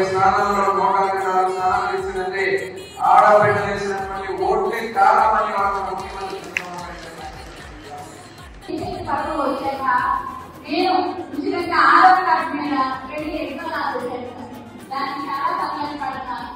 స్నానంలో మోకాలు స్నానం చేసిందంటే ఆడబిడ్డ చేసినటువంటి ఓట్లే కారణమని వాళ్ళ ముఖ్యమంత్రి నేను ఉచితంగా ఆరోగ్య కార్డు మీద 2 ఎకరాలు దానికి చాలా సమయం పడుతున్నాను.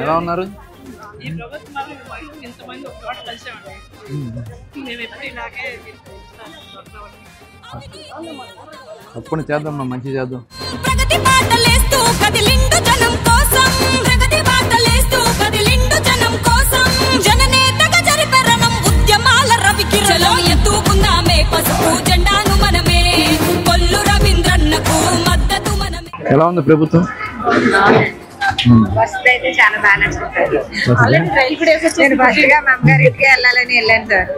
ఎలా ఉన్నారు? ఈ ప్రభుత్వాలు ఇంతమంది ఒక చోట కలిసామండి. మేము ఎప్పుడు ఇలాగే తప్పని చేద్దాం, మంచి చేద్దాం. ప్రగతి బాటలేస్తూ కదిలిండు జనం కోసం, ప్రగతి బాటలేస్తూ కదిలిండు జనం కోసం, జననేతగా జరిపెరణం ఉద్యమాల రవికిరణలో ఎత్తుకుందామే పసుపు జెండాను మనమే, కొల్లు రవీంద్రన్నకు మద్దతు మనమే. ఎలా ఉంది ప్రభుత్వం? బస్ అయితే చాలా బాగా నచ్చుతుంది. నేను ఫస్ట్ గా మా అమ్మగారి ఇంటికి వెళ్ళాలని వెళ్ళాను సార్.